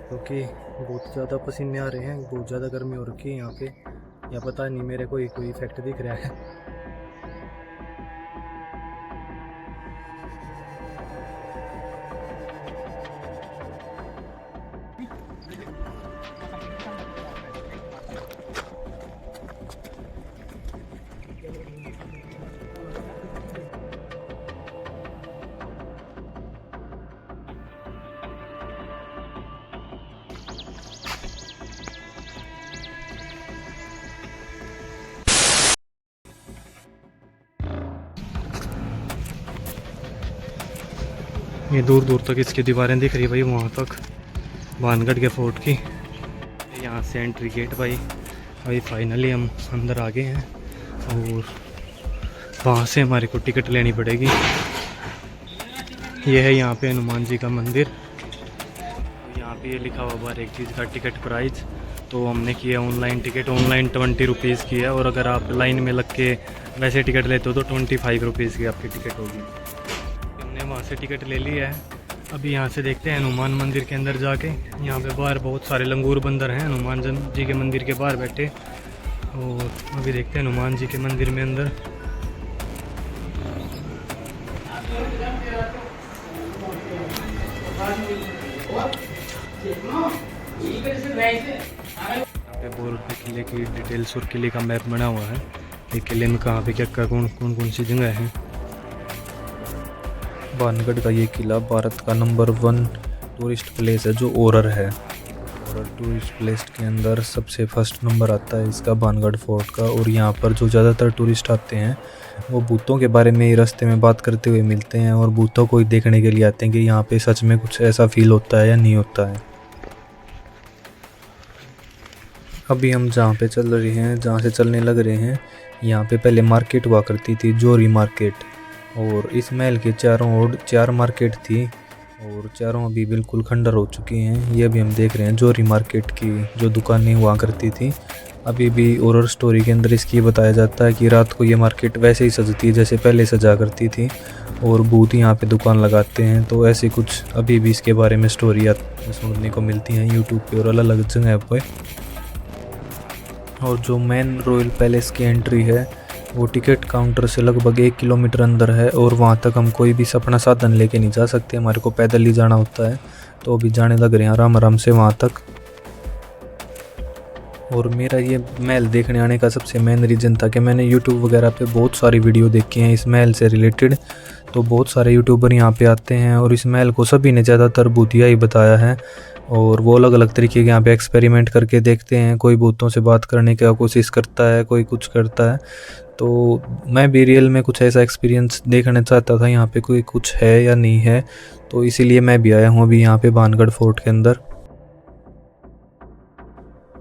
क्योंकि बहुत ज़्यादा पसीने आ रहे हैं, बहुत ज़्यादा गर्मी हो रखी है यहाँ पे। या पता नहीं मेरे को कोई इफेक्ट दिख रहा है। ये दूर दूर तक इसकी दीवारें दिख रही है भाई, वहाँ तक भानगढ़ के फोर्ट की। यहाँ से एंट्री गेट भाई। भाई फाइनली हम अंदर आ गए हैं और वहाँ से हमारे को टिकट लेनी पड़ेगी। ये है यहाँ पे हनुमान जी का मंदिर। यहाँ पे ये लिखा हुआ बाहर एक चीज़ का टिकट प्राइस। तो हमने किया ऑनलाइन टिकट, ऑनलाइन 20 रुपीज़ की है, और अगर आप लाइन में लग के वैसे टिकट लेते हो तो 25 रुपीज़ की आपकी टिकट होगी। हमने वहाँ से टिकट ले लिया है। अभी यहाँ से देखते हैं हनुमान मंदिर के अंदर जाके। यहाँ पे बाहर बहुत सारे लंगूर बंदर हैं हनुमान जी के मंदिर के बाहर बैठे। और अभी देखते हैं हनुमान जी के मंदिर में अंदर। बोल किले की डिटेल्स और किले का मैप बना हुआ है। ये किले में कहाँ पे क्या कौन कौन सी जगह है। भानगढ़ का ये किला भारत का नंबर 1 टूरिस्ट प्लेस है जो ओरर है। और टूरिस्ट प्लेस के अंदर सबसे फर्स्ट नंबर आता है इसका भानगढ़ फोर्ट का। और यहाँ पर जो ज़्यादातर टूरिस्ट आते हैं वो भूतों के बारे में ही रास्ते में बात करते हुए मिलते हैं, और भूतों को ही देखने के लिए आते हैं कि यहाँ पे सच में कुछ ऐसा फील होता है या नहीं होता है। अभी हम जहाँ पे चल रहे हैं, जहाँ से चलने लग रहे हैं, यहाँ पे पहले मार्केट हुआ करती थी, जोरी मार्केट। और इस महल के चारों ओर 4 मार्केट थी, और चारों अभी बिल्कुल खंडर हो चुकी हैं। ये अभी हम देख रहे हैं जोरी मार्केट की जो दुकानें हुआ करती थी। अभी भी हॉरर स्टोरी के अंदर इसकी बताया जाता है कि रात को ये मार्केट वैसे ही सजती है जैसे पहले सजा करती थी, और भूत यहाँ पे दुकान लगाते हैं। तो ऐसे कुछ अभी भी इसके बारे में स्टोरी सुनने को मिलती हैं यूट्यूब पे और अलग अलग जगह पे। और जो मेन रॉयल पैलेस की एंट्री है वो टिकट काउंटर से लगभग 1 किलोमीटर अंदर है, और वहाँ तक हम कोई भी अपना साधन लेके नहीं जा सकते, हमारे को पैदल ही जाना होता है। तो अभी जाने लग रहे हैं आराम आराम से वहाँ तक। और मेरा ये महल देखने आने का सबसे मेन रीज़न था कि मैंने यूट्यूब वगैरह पे बहुत सारी वीडियो देखी हैं इस महल से रिलेटेड। तो बहुत सारे यूट्यूबर यहाँ पे आते हैं और इस महल को सभी ने ज़्यादातर भूतिया ही बताया है, और वो अलग अलग तरीके के यहाँ पे एक्सपेरिमेंट करके देखते हैं। कोई भूतों से बात करने की कोशिश करता है, कोई कुछ करता है। तो मैं भी रियल में कुछ ऐसा एक्सपीरियंस देखना चाहता था यहाँ पे कोई कुछ है या नहीं है। तो इसीलिए मैं भी आया हूँ अभी यहाँ पे भानगढ़ फोर्ट के अंदर।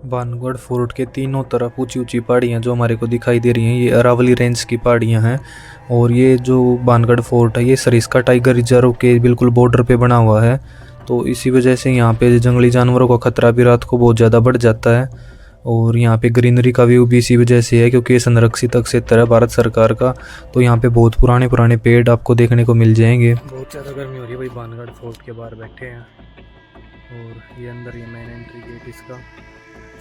भानगढ़ फोर्ट के तीनों तरफ ऊंची ऊंची पहाड़ियाँ जो हमारे को दिखाई दे रही हैं, ये अरावली रेंज की पहाड़ियाँ हैं। और ये जो भानगढ़ फोर्ट है ये सरिस्का टाइगर रिजर्व के बिल्कुल बॉर्डर पे बना हुआ है। तो इसी वजह से यहाँ पे जंगली जानवरों का खतरा भी रात को बहुत ज़्यादा बढ़ जाता है। और यहाँ पे ग्रीनरी का व्यू भी इसी वजह से है क्योंकि ये संरक्षित क्षेत्र है भारत सरकार का। तो यहाँ पे बहुत पुराने पुराने पेड़ आपको देखने को मिल जाएंगे। बहुत ज़्यादा गर्मी हो रही है भाई, भानगढ़ फोर्ट के बाहर बैठे हैं। और ये अंदर ये मेन एंट्री गेट इसका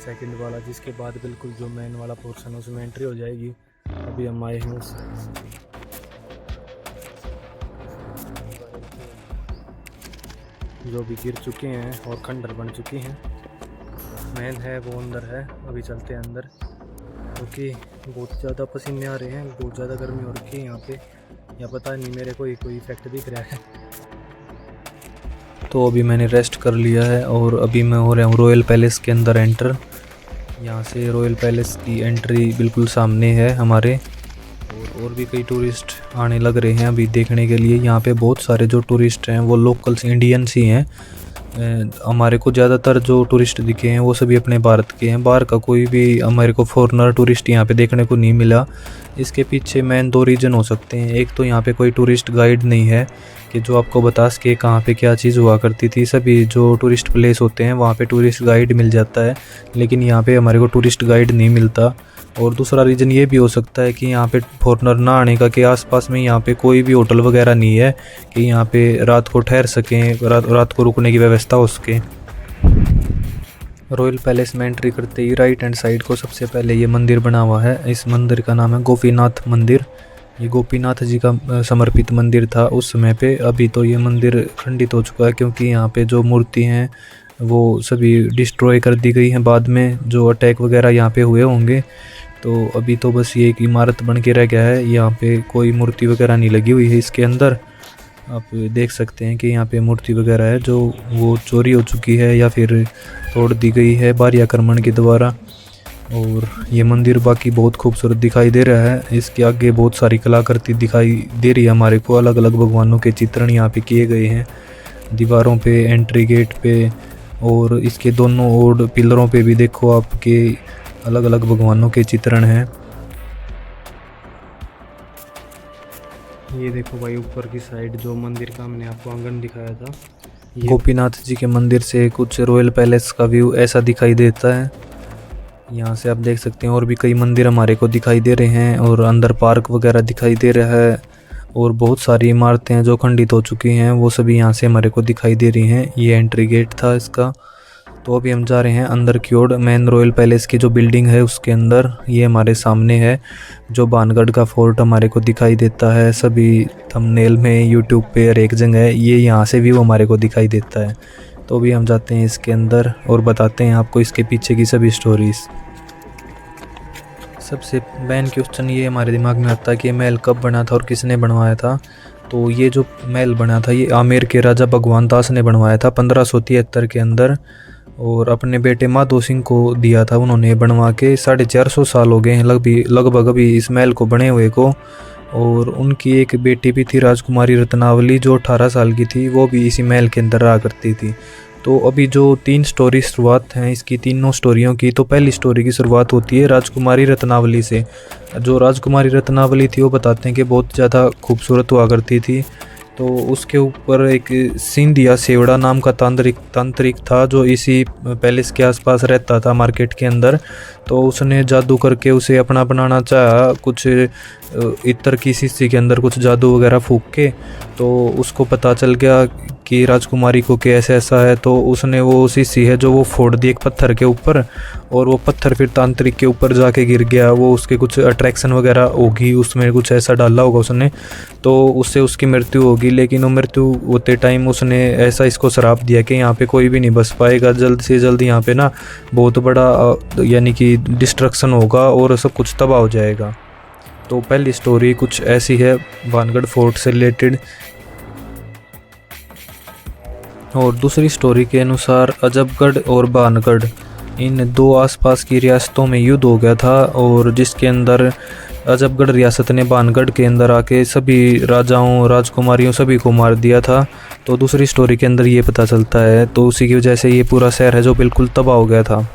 सेकंड वाला, जिसके बाद बिल्कुल जो मेन वाला पोर्शन है उसमें एंट्री हो जाएगी। अभी हम आए हैं जो भी गिर चुके हैं और खंडर बन चुकी हैं। मेन है वो अंदर है, अभी चलते हैं अंदर क्योंकि बहुत ज़्यादा पसीने आ रहे हैं, बहुत ज़्यादा गर्मी हो रखी है यहाँ पे। या पता नहीं मेरे को कोई इफेक्ट दिख रहा है। तो अभी मैंने रेस्ट कर लिया है और अभी मैं हो रहा हूँ रॉयल पैलेस के अंदर एंटर। यहाँ से रॉयल पैलेस की एंट्री बिल्कुल सामने है हमारे, और भी कई टूरिस्ट आने लग रहे हैं अभी देखने के लिए। यहाँ पे बहुत सारे जो टूरिस्ट हैं वो लोकल्स इंडियंस ही हैं। हमारे को ज़्यादातर जो टूरिस्ट दिखे हैं वो सभी अपने भारत के हैं, बाहर का कोई भी हमारे को फॉरेनर टूरिस्ट यहाँ पे देखने को नहीं मिला। इसके पीछे मेन 2 रीज़न हो सकते हैं। एक तो यहाँ पे कोई टूरिस्ट गाइड नहीं है कि जो आपको बता सके कहाँ पे क्या चीज़ हुआ करती थी। सभी जो टूरिस्ट प्लेस होते हैं वहाँ पे टूरिस्ट गाइड मिल जाता है, लेकिन यहाँ पे हमारे को टूरिस्ट गाइड नहीं मिलता। और दूसरा रीज़न ये भी हो सकता है कि यहाँ पे फॉरेनर ना आने का, कि आसपास में यहाँ पे कोई भी होटल वगैरह नहीं है कि यहाँ पे रात को ठहर सकें, रात को रुकने की व्यवस्था हो सके। रॉयल पैलेस में एंट्री करते ही राइट हैंड साइड को सबसे पहले ये मंदिर बना हुआ है। इस मंदिर का नाम है गोपीनाथ मंदिर। ये गोपीनाथ जी का समर्पित मंदिर था उस समय पे। अभी तो ये मंदिर खंडित हो चुका है क्योंकि यहाँ पे जो मूर्ति हैं वो सभी डिस्ट्रॉय कर दी गई हैं बाद में, जो अटैक वगैरह यहाँ पे हुए होंगे। तो अभी तो बस ये एक इमारत बन के रह गया है, यहाँ पे कोई मूर्ति वगैरह नहीं लगी हुई है इसके अंदर। आप देख सकते हैं कि यहाँ पे मूर्ति वगैरह है जो वो चोरी हो चुकी है या फिर तोड़ दी गई है भारी आक्रमण के द्वारा। और ये मंदिर बाकी बहुत खूबसूरत दिखाई दे रहा है। इसके आगे बहुत सारी कलाकृति दिखाई दे रही है हमारे को, अलग अलग भगवानों के चित्रण यहाँ पे किए गए हैं दीवारों पे, एंट्री गेट पे, और इसके दोनों ओर पिलरों पे भी देखो आपके अलग अलग भगवानों के चित्रण हैं। ये देखो भाई ऊपर की साइड जो मंदिर का हमने आपको आंगन दिखाया था, गोपीनाथ जी के मंदिर से कुछ रॉयल पैलेस का व्यू ऐसा दिखाई देता है। यहाँ से आप देख सकते हैं और भी कई मंदिर हमारे को दिखाई दे रहे हैं और अंदर पार्क वगैरह दिखाई दे रहा है और बहुत सारी इमारतें हैं जो खंडित हो चुकी हैं वो सभी यहाँ से हमारे को दिखाई दे रही हैं। ये एंट्री गेट था इसका। तो अभी हम जा रहे हैं अंदर की ओर, मेन रॉयल पैलेस की जो बिल्डिंग है उसके अंदर। ये हमारे सामने है जो भानगढ़ का फोर्ट हमारे को दिखाई देता है सभी थंबनेल में, यूट्यूब पे हर एक जगह है ये, यहाँ से व्यू हमारे को दिखाई देता है। तो अभी हम जाते हैं इसके अंदर और बताते हैं आपको इसके पीछे की सभी स्टोरीज। सबसे मेन क्वेश्चन ये हमारे दिमाग में आता है कि ये महल कब बना था और किसने बनवाया था। तो ये जो महल बना था ये आमेर के राजा भगवान दास ने बनवाया था 1573 के अंदर, और अपने बेटे माधो सिंह को दिया था उन्होंने बनवा के। 450 साल हो गए हैं लगभग अभी इस महल को बने हुए को। और उनकी एक बेटी भी थी राजकुमारी रत्नावली जो 18 साल की थी, वो भी इसी महल के अंदर रहा करती थी। तो अभी जो 3 स्टोरी शुरुआत हैं इसकी, तीनों स्टोरियों की, तो पहली स्टोरी की शुरुआत होती है राजकुमारी रत्नावली से। जो राजकुमारी रत्नावली थी वो बताते हैं कि बहुत ज़्यादा खूबसूरत हुआ करती थी। तो उसके ऊपर एक सिंधिया सेवड़ा नाम का तांत्रिक था जो इसी पैलेस के आसपास रहता था मार्केट के अंदर। तो उसने जादू करके उसे अपना बनाना चाहा, कुछ इत्र की शीशी के अंदर कुछ जादू वगैरह फूंक के। तो उसको पता चल गया कि राजकुमारी को कि ऐसा है, तो उसने वो शीशी है जो वो फोड़ दी एक पत्थर के ऊपर, और वो पत्थर फिर तांत्रिक के ऊपर जाके गिर गया। वो उसके कुछ अट्रैक्शन वगैरह होगी, उसमें कुछ ऐसा डाला होगा उसने, तो उससे उसकी मृत्यु होगी। लेकिन वो मृत्यु होते टाइम उसने ऐसा इसको श्राप दिया कि यहाँ पे कोई भी नहीं बस पाएगा, जल्द से जल्द यहाँ पे ना बहुत बड़ा यानी कि डिस्ट्रक्शन होगा और सब कुछ तबाह हो जाएगा। तो पहली स्टोरी कुछ ऐसी है भानगढ़ फोर्ट से रिलेटेड। और दूसरी स्टोरी के अनुसार अजबगढ़ और भानगढ़ इन दो आसपास की रियासतों में युद्ध हो गया था, और जिसके अंदर अजबगढ़ रियासत ने भानगढ़ के अंदर आके सभी राजाओं राजकुमारियों सभी को मार दिया था। तो दूसरी स्टोरी के अंदर ये पता चलता है। तो उसी की वजह से ये पूरा शहर है जो बिल्कुल तबाह हो गया था।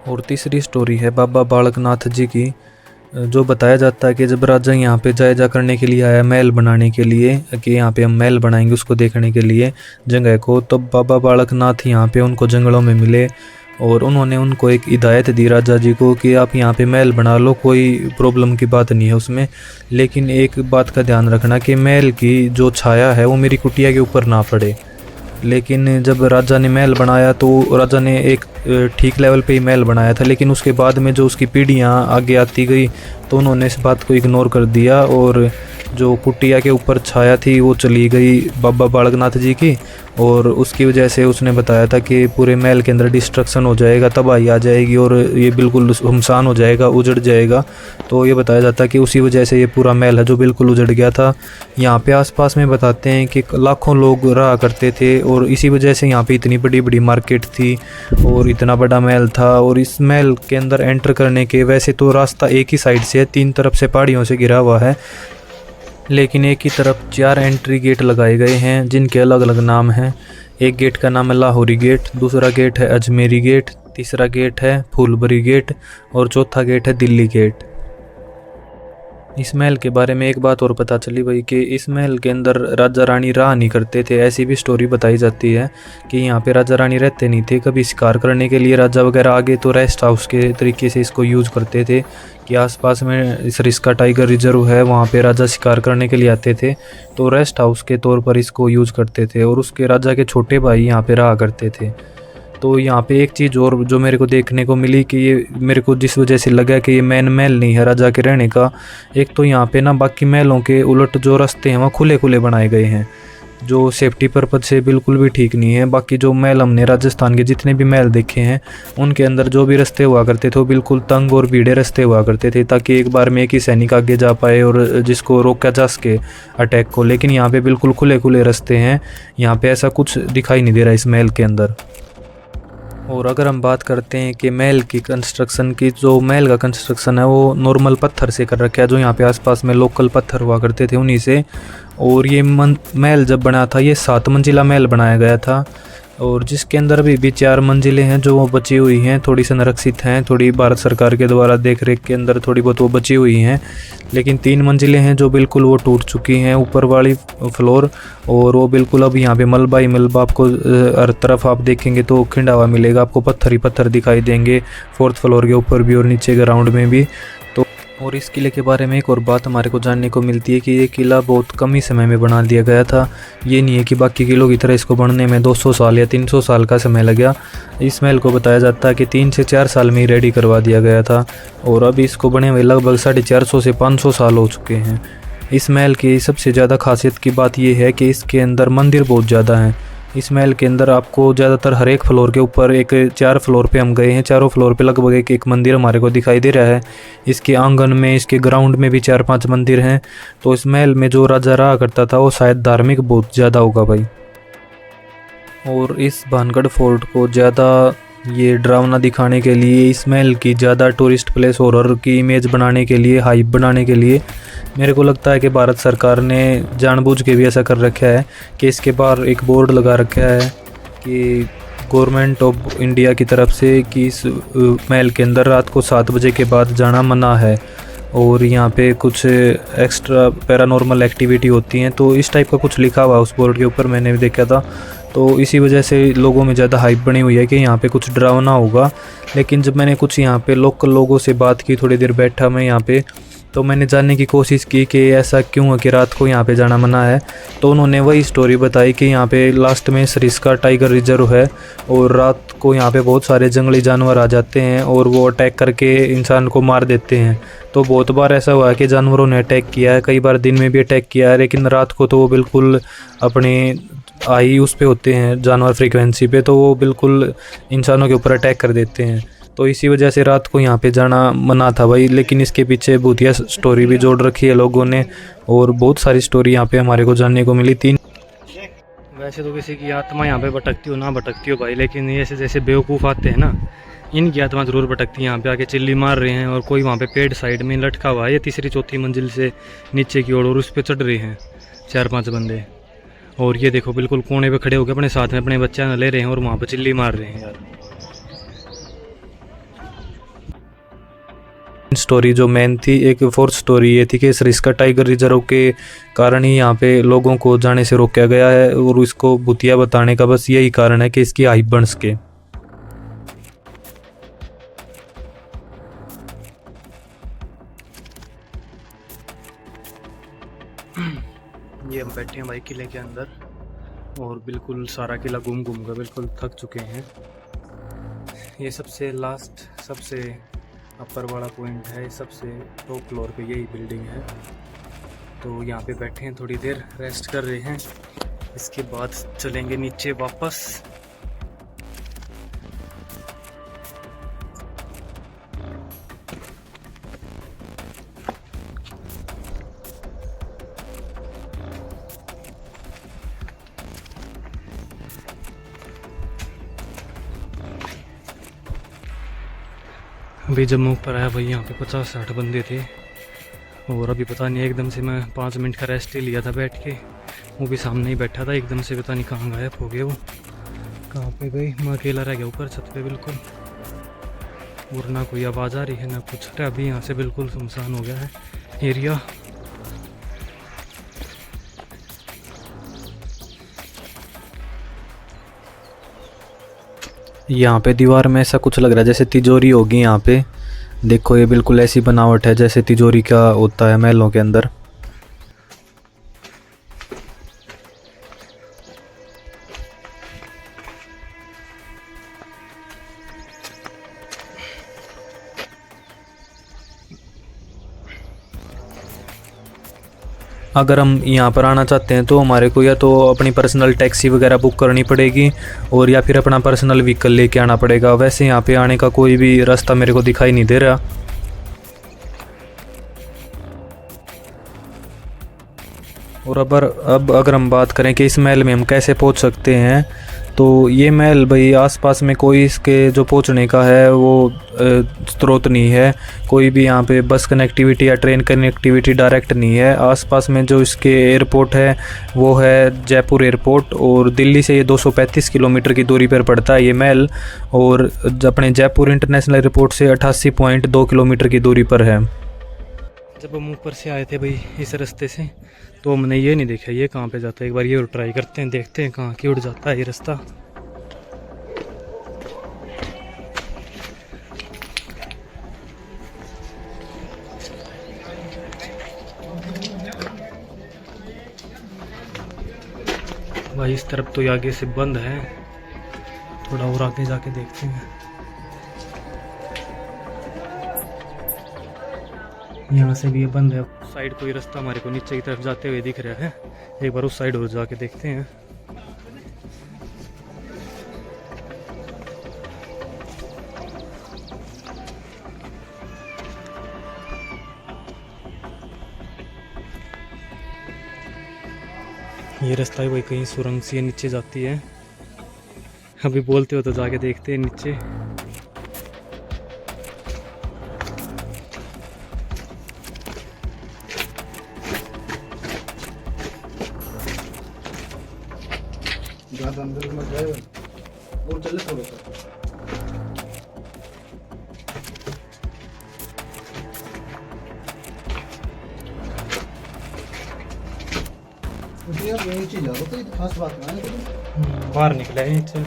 और तीसरी स्टोरी है बाबा बालकनाथ जी की, जो बताया जाता है कि जब राजा यहाँ पे जायजा करने के लिए आया महल बनाने के लिए, कि यहाँ पे हम महल बनाएंगे उसको देखने के लिए जगह को, तो बाबा बालकनाथ यहाँ पे उनको जंगलों में मिले और उन्होंने उनको एक हिदायत दी राजा जी को कि आप यहाँ पे महल बना लो, कोई प्रॉब्लम की बात नहीं है उसमें, लेकिन एक बात का ध्यान रखना कि महल की जो छाया है वो मेरी कुटिया के ऊपर ना पड़े। लेकिन जब राजा ने महल बनाया तो राजा ने एक ठीक लेवल पे ही महल बनाया था, लेकिन उसके बाद में जो उसकी पीढ़ियाँ आगे आती गई तो उन्होंने इस बात को इग्नोर कर दिया, और जो कुटिया के ऊपर छाया थी वो चली गई बाबा बालकनाथ जी की। और उसकी वजह से उसने बताया था कि पूरे महल के अंदर डिस्ट्रक्शन हो जाएगा, तबाही आ जाएगी और ये बिल्कुल सुनसान हो जाएगा, उजड़ जाएगा। तो ये बताया जाता है कि उसी वजह से ये पूरा महल है जो बिल्कुल उजड़ गया था। यहाँ पे आसपास में बताते हैं कि लाखों लोग रहा करते थे, और इसी वजह से यहाँ पे इतनी बड़ी बड़ी मार्केट थी और इतना बड़ा महल था। और इस महल के अंदर एंटर करने के वैसे तो रास्ता एक ही साइड से है, 3 तरफ से पहाड़ियों से घिरा हुआ है, लेकिन एक ही तरफ 4 एंट्री गेट लगाए गए हैं जिनके अलग अलग नाम हैं। एक गेट का नाम है लाहौरी गेट, दूसरा गेट है अजमेरी गेट, तीसरा गेट है फूलबरी गेट और चौथा गेट है दिल्ली गेट। इस महल के बारे में एक बात और पता चली भाई कि इस महल के अंदर राजा रानी रहा नहीं करते थे। ऐसी भी स्टोरी बताई जाती है कि यहाँ पे राजा रानी रहते नहीं थे, कभी शिकार करने के लिए राजा वगैरह आगे तो रेस्ट हाउस के तरीके से इसको यूज़ करते थे कि आसपास में सरिस्का टाइगर रिजर्व है, वहाँ पे राजा शिकार करने के लिए आते थे तो रेस्ट हाउस के तौर पर इसको यूज़ करते थे। और उसके राजा के छोटे भाई यहाँ पे रहा करते थे। तो यहाँ पे एक चीज़ और जो मेरे को देखने को मिली कि ये मेरे को जिस वजह से लगा कि ये मेन महल नहीं है राजा के रहने का, एक तो यहाँ पे ना बाकी महलों के उलट जो रास्ते हैं वहाँ खुले खुले बनाए गए हैं, जो सेफ्टी पर्पज से बिल्कुल भी ठीक नहीं है। बाकी जो महल हमने राजस्थान के जितने भी महल देखे हैं उनके अंदर जो भी रास्ते हुआ करते थे वो बिल्कुल तंग और भीड़े रास्ते हुआ करते थे, ताकि एक बार में एक ही सैनिक आगे जा पाए और जिसको रोका जा सके अटैक को। लेकिन यहाँ पे बिल्कुल खुले खुले रास्ते हैं, यहाँ पे ऐसा कुछ दिखाई नहीं दे रहा इस महल के अंदर। और अगर हम बात करते हैं कि महल की कंस्ट्रक्शन की, जो महल का कंस्ट्रक्शन है वो नॉर्मल पत्थर से कर रखा है, जो यहाँ पे आसपास में लोकल पत्थर हुआ करते थे उन्हीं से। और ये महल जब बना था ये 7 मंजिला महल बनाया गया था, और जिसके अंदर अभी भी 4 मंजिलें हैं जो वो बची हुई हैं, थोड़ी संरक्षित हैं, थोड़ी भारत सरकार के द्वारा देख रेख के अंदर थोड़ी बहुत वो बची हुई हैं। लेकिन 3 मंजिलें हैं जो बिल्कुल वो टूट चुकी हैं, ऊपर वाली फ्लोर, और वो बिल्कुल अब यहाँ पे मलबा ही मलबा। आपको हर तरफ आप देखेंगे तो खिंडा हुआ मिलेगा, आपको पत्थर ही पत्थर दिखाई देंगे 4th फ्लोर के ऊपर भी और नीचे ग्राउंड में भी। तो और इस किले के बारे में एक और बात हमारे को जानने को मिलती है कि ये किला बहुत कम ही समय में बना दिया गया था। ये नहीं है कि बाकी किलों की तरह इसको बनने में 200 साल या 300 साल का समय लगा। इस महल को बताया जाता है कि 3 से 4 साल में ही रेडी करवा दिया गया था, और अभी इसको बने हुए लगभग 450 से 500 साल हो चुके हैं। इस महल की सबसे ज़्यादा खासियत की बात यह है कि इसके अंदर मंदिर बहुत ज़्यादा हैं। इस महल के अंदर आपको ज़्यादातर हर एक फ्लोर के ऊपर, एक 4 फ्लोर पे हम गए हैं, चारों फ्लोर पे लगभग एक एक मंदिर हमारे को दिखाई दे रहा है। इसके आंगन में, इसके ग्राउंड में भी 4-5 मंदिर हैं। तो इस महल में जो राजा रहा करता था वो शायद धार्मिक बहुत ज़्यादा होगा भाई। और इस भानगढ़ फोर्ट को ज़्यादा ये डरावना दिखाने के लिए, इस महल की ज़्यादा टूरिस्ट प्लेस हॉरर की इमेज बनाने के लिए, हाइप बनाने के लिए मेरे को लगता है कि भारत सरकार ने जानबूझ के भी ऐसा कर रखा है कि इसके बाहर एक बोर्ड लगा रखा है कि गवर्नमेंट ऑफ इंडिया की तरफ से कि इस महल के अंदर रात को 7 बजे के बाद जाना मना है, और यहाँ पे कुछ एक्स्ट्रा पैरानॉर्मल एक्टिविटी होती हैं। तो इस टाइप का कुछ लिखा हुआ उस बोर्ड के ऊपर, मैंने भी देखा था। तो इसी वजह से लोगों में ज़्यादा हाइप बनी हुई है कि यहाँ पे कुछ डरावना होगा। लेकिन जब मैंने कुछ यहाँ पे लोकल लोगों से बात की, थोड़ी देर बैठा मैं यहाँ पे, तो मैंने जानने की कोशिश की कि ऐसा क्यों है कि रात को यहाँ पे जाना मना है। तो उन्होंने वही स्टोरी बताई कि यहाँ पे लास्ट में सरिस्का टाइगर रिजर्व है, और रात को यहाँ पे बहुत सारे जंगली जानवर आ जाते हैं और वो अटैक करके इंसान को मार देते हैं। तो बहुत बार ऐसा हुआ है कि जानवरों ने अटैक किया है, कई बार दिन में भी अटैक किया है, लेकिन रात को तो वो बिल्कुल अपने आई उस पे होते हैं जानवर फ्रीक्वेंसी पे, तो वो बिल्कुल इंसानों के ऊपर अटैक कर देते हैं। तो इसी वजह से रात को यहाँ पे जाना मना था भाई। लेकिन इसके पीछे भूतिया स्टोरी भी जोड़ रखी है लोगों ने, और बहुत सारी स्टोरी यहाँ पे हमारे को जानने को मिली। 3 वैसे तो किसी की आत्मा यहाँ पे भटकती हो ना भटकती हो भाई, लेकिन ये जैसे बेवकूफ़ आते हैं ना, इनकी आत्मा ज़रूर भटकती है। यहाँ पे आके चिल्ली मार रहे हैं, और कोई वहाँ पे पेड़ साइड में लटका हुआ है, ये 3री-4थी मंजिल से नीचे की ओर, और उस पर चढ़ रहे हैं 4-5 बंदे। और ये देखो बिल्कुल कोने पे खड़े होकर अपने साथ में अपने बच्चा ले रहे हैं और वहाँ पे चिल्ली मार रहे हैं यार। स्टोरी जो मेन थी, एक 4th स्टोरी ये थी कि सरिस्का टाइगर रिजर्व के कारण ही यहाँ पे लोगों को जाने से रोका गया है, और इसको भूतिया बताने का बस यही कारण है कि इसकी हाइप बन सके। ये हम बैठे हैं भाई किले के अंदर, और बिल्कुल सारा किला घूम घूम कर बिल्कुल थक चुके हैं। ये सबसे लास्ट, सबसे अपर वाला पॉइंट है, सबसे टॉप फ्लोर पे यही बिल्डिंग है। तो यहाँ पे बैठे हैं, थोड़ी देर रेस्ट कर रहे हैं, इसके बाद चलेंगे नीचे वापस। अभी जब मैं ऊपर आया भाई, यहाँ पे 50-60 बंदे थे, और अभी पता नहीं एकदम से मैं 5 मिनट का रेस्ट ही लिया था बैठ के, वो भी सामने ही बैठा था, एकदम से पता नहीं कहाँ गायब हो गए वो, कहाँ पे गई। मैं अकेला रह गया ऊपर छत पे बिल्कुल, और ना कोई आवाज़ आ रही है ना कुछ। अभी यहाँ से बिल्कुल सुनसान हो गया है एरिया। यहाँ पे दीवार में ऐसा कुछ लग रहा है जैसे तिजोरी होगी। यहाँ पे देखो, ये बिल्कुल ऐसी बनावट है जैसे तिजोरी का होता है महलों के अंदर। अगर हम यहाँ पर आना चाहते हैं तो हमारे को या तो अपनी पर्सनल टैक्सी वगैरह बुक करनी पड़ेगी और या फिर अपना पर्सनल व्हीकल लेके आना पड़ेगा। वैसे यहाँ पे आने का कोई भी रास्ता मेरे को दिखाई नहीं दे रहा। और अब अगर हम बात करें कि इस महल में हम कैसे पहुँच सकते हैं, तो ये महल भाई आसपास में कोई इसके जो पहुंचने का है वो स्रोत नहीं है। कोई भी यहाँ पे बस कनेक्टिविटी या ट्रेन कनेक्टिविटी डायरेक्ट नहीं है। आसपास में जो इसके एयरपोर्ट है वो है जयपुर एयरपोर्ट, और दिल्ली से ये 235 किलोमीटर की दूरी पर पड़ता है ये महल, और अपने जयपुर इंटरनेशनल एयरपोर्ट से 88.2 किलोमीटर की दूरी पर है। जब हम ऊपर से आए थे भाई इस रास्ते से, तो हमने ये नहीं देखा ये कहाँ पे जाता है। एक बार ये और ट्राई करते हैं, देखते हैं कहाँ की उड़ जाता है ये रास्ता। भाई इस तरफ तो आगे से बंद है, थोड़ा और आगे जाके देखते हैं। यहाँ से भी ये बंद है। साइड कोई रास्ता हमारे को नीचे की तरफ जाते हुए दिख रहा है, एक बार उस साइड और जाके देखते हैं। ये रास्ता है भाई, कहीं सुरंग सी नीचे जाती है। अभी बोलते हो तो जाके देखते हैं नीचे। ज़्यादा अंदर मत जाए और चले थोड़ा सा। यार नीचे जा रहा तो ये खास बात ना है। बाहर निकला है नीचे।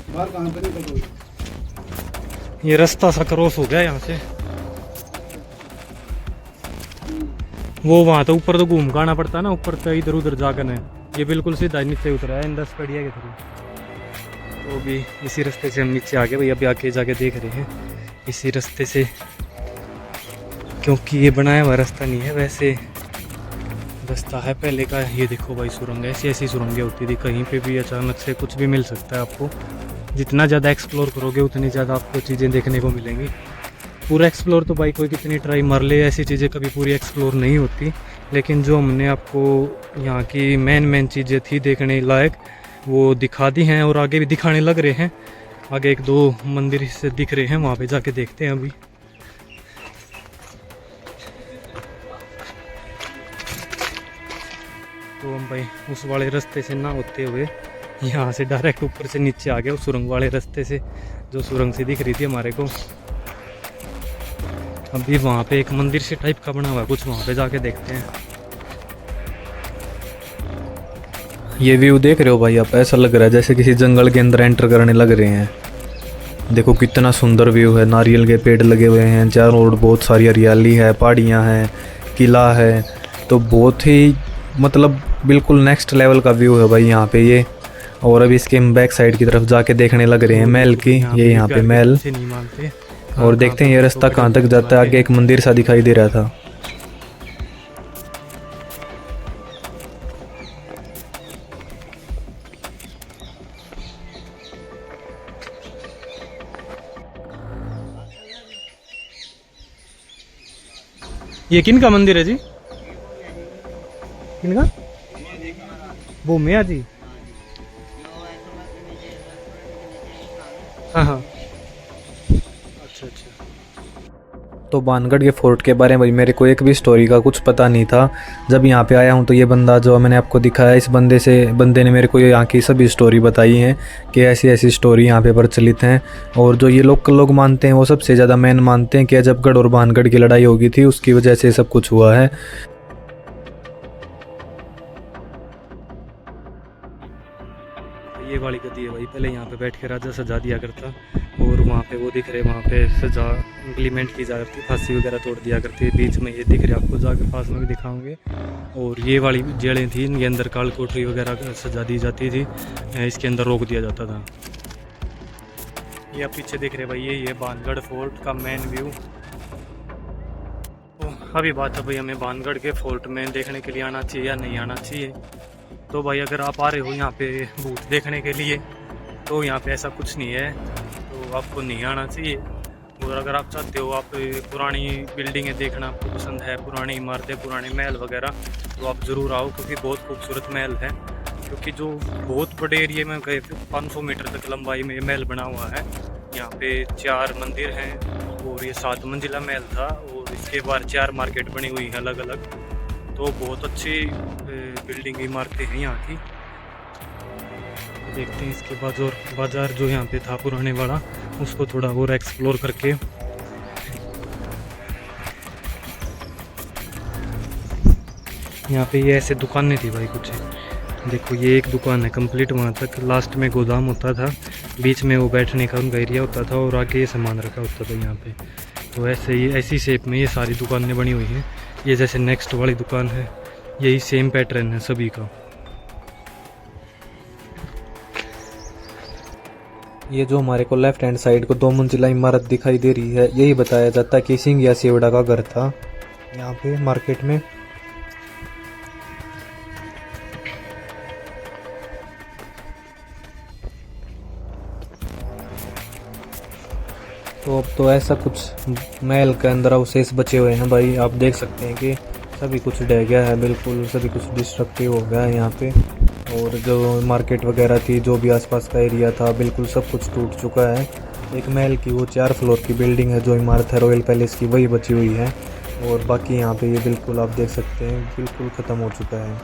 बाहर कहाँ पे निकल गई? ये रास्ता सा क्रॉस हो गया यहाँ से। वो वहाँ तो ऊपर तो घूम के आना पड़ता है ना, ऊपर तो इधर उधर जाकर है। ये बिल्कुल सीधा नीचे उतरा है इन 10 पड़िया के थ्रू। तो भी इसी रास्ते से हम नीचे आ गए भाई। अभी आके जाके देख रहे हैं इसी रास्ते से, क्योंकि ये बनाया हुआ रास्ता नहीं है, वैसे रास्ता है पहले का। ये देखो भाई सुरंग, ऐसी ऐसी सुरंगें होती थी, कहीं पे भी अचानक से कुछ भी मिल सकता है आपको। जितना ज़्यादा एक्सप्लोर करोगे उतनी ज़्यादा आपको चीज़ें देखने को मिलेंगी। पूरा एक्सप्लोर तो भाई कोई कितनी ट्राई मार ले, ऐसी चीज़ें कभी पूरी एक्सप्लोर नहीं होती। लेकिन जो हमने आपको यहाँ की मेन चीज़ें थी देखने लायक वो दिखा दी हैं, और आगे भी दिखाने लग रहे हैं। आगे 1-2 मंदिर से दिख रहे हैं, वहाँ पे जाके देखते हैं अभी। तो हम भाई उस वाले रास्ते से ना होते हुए यहाँ से डायरेक्ट ऊपर से नीचे आ गए, उस सुरंग वाले रास्ते से, जो सुरंग से दिख रही थी हमारे को। अभी वहाँ पे एक मंदिर से टाइप का बना हुआ है कुछ, वहाँ पे जाके देखते हैं। ये व्यू देख रहे हो भाई आप, ऐसा लग रहा है जैसे किसी जंगल के अंदर एंटर करने लग रहे हैं। देखो कितना सुंदर व्यू है, नारियल के पेड़ लगे हुए हैं चारों ओर, बहुत सारी हरियाली है, पहाड़ियाँ हैं, किला है। तो बहुत ही मतलब बिल्कुल नेक्स्ट लेवल का व्यू है भाई यहाँ पे ये। और अभी इसके हम बैक साइड की तरफ जाके देखने लग रहे हैं महल की। ये यहाँ पे महल, और देखते हैं ये रास्ता कहाँ तक जाता है। आगे एक मंदिर सा दिखाई दे रहा था। ये किन का मंदिर है जी? किन का? वो मियाँ जी। हाँ हाँ, अच्छा अच्छा। तो बानगढ़ के फोर्ट के बारे में मेरे को एक भी स्टोरी का कुछ पता नहीं था। जब यहाँ पे आया हूँ तो ये बंदा जो मैंने आपको दिखाया, इस बंदे ने मेरे को यहाँ की सभी स्टोरी बताई हैं कि ऐसी ऐसी स्टोरी यहाँ पे प्रचलित हैं। और जो ये लोकल लोग मानते हैं वो सबसे ज़्यादा मेन मानते हैं कि अजबगढ़ और बानगढ़ की लड़ाई हो गई थी, उसकी वजह से सब कुछ हुआ है। ये वाली गद्दी है भाई, पहले यहाँ पे बैठ के राजा सजा दिया करता, और वहाँ पे वो दिख रहे, वहाँ पे सजा इम्प्लीमेंट की जा करती, फांसी वगैरह तोड़ दिया करती। बीच में ये दिख रहे, आपको जाके पास में भी दिखाऊंगे। और ये वाली जेलें थी, इनके अंदर काल कोठरी वगैरह सजा दी जाती थी, इसके अंदर रोक दिया जाता था। ये आप पीछे देख रहे भाई, यही है भानगढ़ फोर्ट का मेन व्यू। तो अभी बात है भाई, हमें भानगढ़ के फोर्ट में देखने के लिए आना चाहिए या नहीं आना चाहिए। तो भाई अगर आप आ रहे हो यहाँ पे भूत देखने के लिए, तो यहाँ पे ऐसा कुछ नहीं है, तो आपको नहीं आना चाहिए। और अगर आप चाहते हो, आप पुरानी बिल्डिंगें देखना आपको पसंद है, पुरानी इमारतें, पुराने महल वगैरह, तो आप ज़रूर आओ, क्योंकि बहुत खूबसूरत महल है। क्योंकि जो बहुत बड़े एरिया में गए थे, 500 मीटर तक लंबाई में ये महल बना हुआ है। यहाँ पे 4 मंदिर हैं और ये 7 मंजिला महल था, और इसके बाद 4 मार्केट बनी हुई है अलग अलग। तो बहुत अच्छी बिल्डिंग इमारतें हैं यहाँ की। देखते हैं इसके बाद और बाज़ार जो यहाँ पे था पुराने वाला, उसको थोड़ा और एक्सप्लोर करके। यहाँ पे ये ऐसे दुकानें थी भाई कुछ, देखो ये एक दुकान है कंप्लीट, वहाँ तक लास्ट में गोदाम होता था, बीच में वो बैठने का उनका एरिया होता था, और आगे ये सामान रखा होता था यहाँ पे। तो ऐसे ही ऐसी शेप में ये सारी दुकानें बनी हुई हैं। ये जैसे नेक्स्ट वाली दुकान है, यही सेम पैटर्न है सभी का। ये जो हमारे को लेफ्ट हैंड साइड को 2 मंजिला इमारत दिखाई दे रही है, यही बताया जाता है कि सिंह या सेवड़ा का घर था यहाँ पे मार्केट में। तो अब तो ऐसा कुछ महल के अंदर अवशेष बचे हुए हैं भाई, आप देख सकते हैं कि सभी कुछ ढह गया है, बिल्कुल सभी कुछ डिस्ट्रक्टिव हो गया है यहाँ पे। और जो मार्केट वगैरह थी, जो भी आसपास का एरिया था, बिल्कुल सब कुछ टूट चुका है। एक महल की वो 4 फ्लोर की बिल्डिंग है, जो इमारत है रॉयल पैलेस की, वही बची हुई है। और बाकी यहाँ पे ये बिल्कुल आप देख सकते हैं बिल्कुल ख़त्म हो चुका है।